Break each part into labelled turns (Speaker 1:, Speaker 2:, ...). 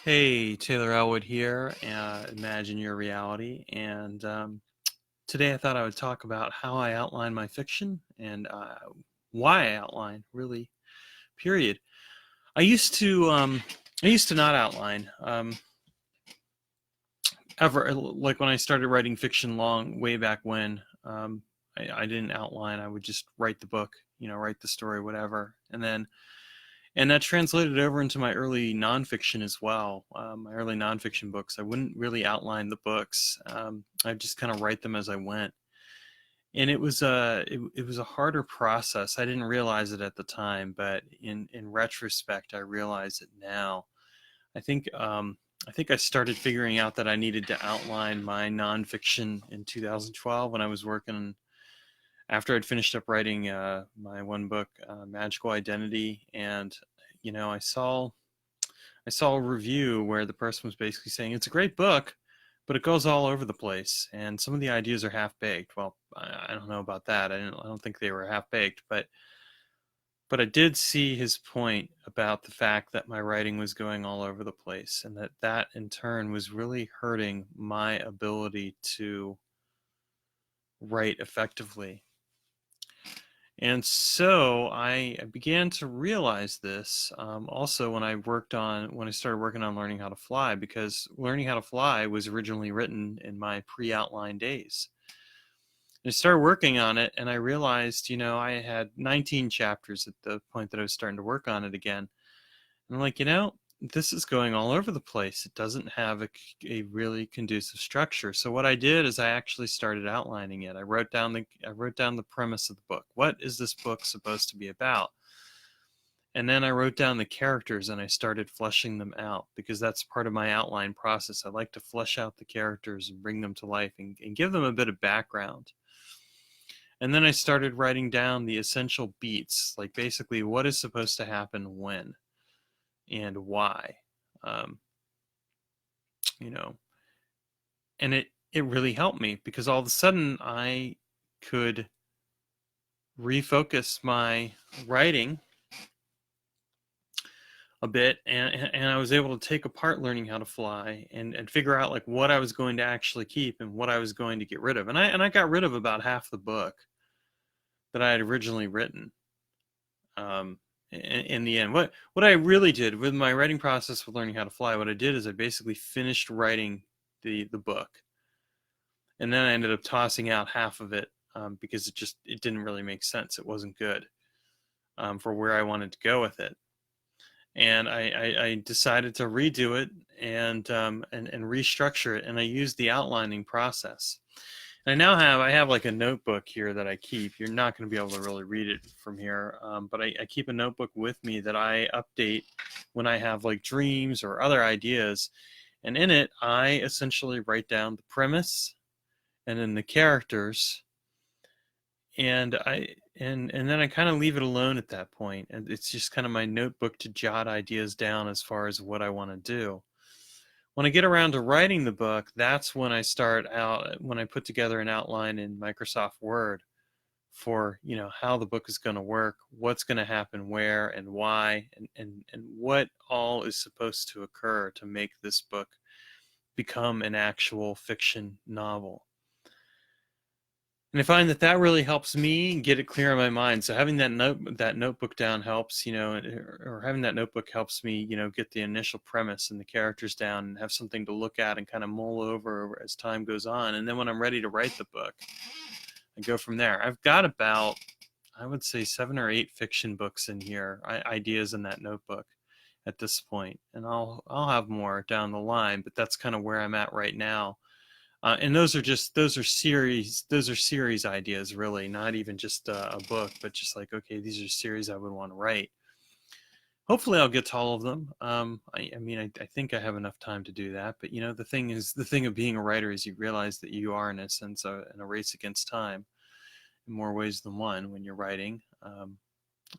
Speaker 1: Hey, Taylor Ellwood here, Imagine Your Reality. And today I thought I would talk about how I outline my fiction and why I outline, really, period. I used to not outline ever. Like when I started writing fiction long way back when, I didn't outline. I would just write the book, write the story, whatever, and that translated over into my early nonfiction as well. My early nonfiction books, I wouldn't really outline the books. I just kind of write them as I went, and it was a harder process. I didn't realize it at the time, but in retrospect, I realize it now. I think I think I started figuring out that I needed to outline my nonfiction in 2012 when I was working after I'd finished up writing my one book, Magical Identity, and I saw a review where the person was basically saying it's a great book, but it goes all over the place, and some of the ideas are half baked. Well, I don't know about that. I don't think they were half baked, but I did see his point about the fact that my writing was going all over the place, and that in turn was really hurting my ability to write effectively. And so I began to realize this also when when I started working on learning how to fly, because learning how to fly was originally written in my pre-outline days. And I started working on it, and I realized, I had 19 chapters at the point that I was starting to work on it again. And I'm like, this is going all over the place. It doesn't have a really conducive structure. So what I did is I actually started outlining it. I wrote down the premise of the book. What is this book supposed to be about? And then I wrote down the characters and I started fleshing them out, because that's part of my outline process. I like to flesh out the characters and bring them to life and give them a bit of background. And then I started writing down the essential beats, like basically what is supposed to happen when and why. Um, you know, and it really helped me, because all of a sudden I could refocus my writing a bit, and I was able to take apart learning how to fly and figure out like what I was going to actually keep and what I was going to get rid of. And I got rid of about half the book that I had originally written. In the end, what I really did with my writing process with learning how to fly, what I did is I basically finished writing the book, and then I ended up tossing out half of it because it didn't really make sense. It wasn't good for where I wanted to go with it, and I decided to redo it and restructure it, and I used the outlining process. And I have like a notebook here that I keep. You're not going to be able to really read it from here, but I keep a notebook with me that I update when I have like dreams or other ideas, and in it I essentially write down the premise and then the characters, and then I kind of leave it alone at that point, and it's just kind of my notebook to jot ideas down as far as what I want to do. When I get around to writing the book, that's when when I put together an outline in Microsoft Word for, how the book is going to work, what's going to happen where and why, and what all is supposed to occur to make this book become an actual fiction novel. And I find that really helps me get it clear in my mind. So having that notebook down helps, or having that notebook helps me, get the initial premise and the characters down and have something to look at and kind of mull over as time goes on. And then when I'm ready to write the book, I go from there. I've got about, I would say, 7 or 8 fiction books in here, ideas in that notebook at this point. And I'll have more down the line, but that's kind of where I'm at right now. And those are series ideas, really, not even just a book, but just like, okay, these are series I would want to write. Hopefully I'll get to all of them. I think I have enough time to do that, but the thing of being a writer is you realize that you are in a sense in a race against time in more ways than one when you're writing,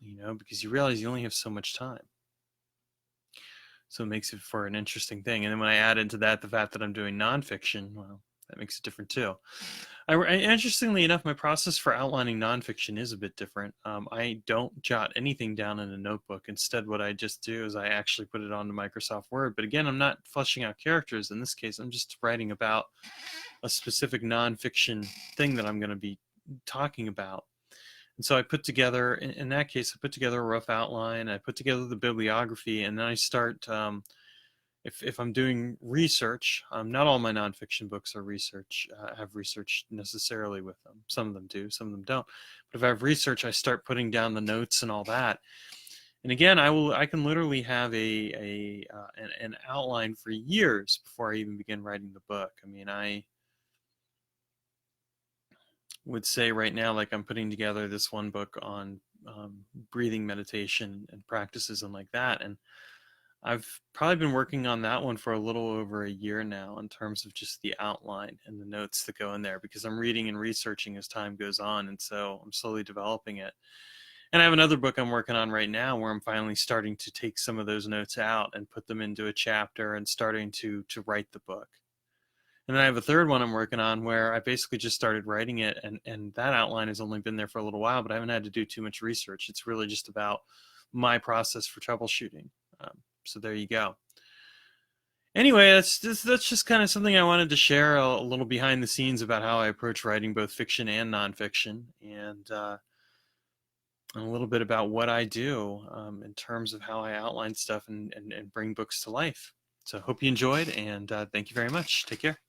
Speaker 1: because you realize you only have so much time. So it makes it for an interesting thing. And then when I add into that the fact that I'm doing nonfiction, well, That makes it different too. Interestingly enough, my process for outlining nonfiction is a bit different. I don't jot anything down in a notebook. Instead, what I just do is I actually put it onto Microsoft Word. But again, I'm not fleshing out characters. In this case, I'm just writing about a specific nonfiction thing that I'm going to be talking about. And so I put together, in that case, I put together a rough outline. I put together the bibliography, and then I start. If I'm doing research, not all my nonfiction books are research, have research necessarily with them. Some of them do, some of them don't. But if I have research, I start putting down the notes and all that. And again, I can literally have an outline for years before I even begin writing the book. I mean, I would say right now, like I'm putting together this one book on breathing meditation and practices and like that. And I've probably been working on that one for a little over a year now in terms of just the outline and the notes that go in there, because I'm reading and researching as time goes on. And so I'm slowly developing it. And I have another book I'm working on right now where I'm finally starting to take some of those notes out and put them into a chapter and starting to write the book. And then I have a third one I'm working on where I basically just started writing it, and that outline has only been there for a little while, but I haven't had to do too much research. It's really just about my process for troubleshooting. So there you go. Anyway, that's just kind of something I wanted to share, a little behind the scenes about how I approach writing both fiction and nonfiction, and a little bit about what I do in terms of how I outline stuff and bring books to life. So hope you enjoyed, and thank you very much. Take care.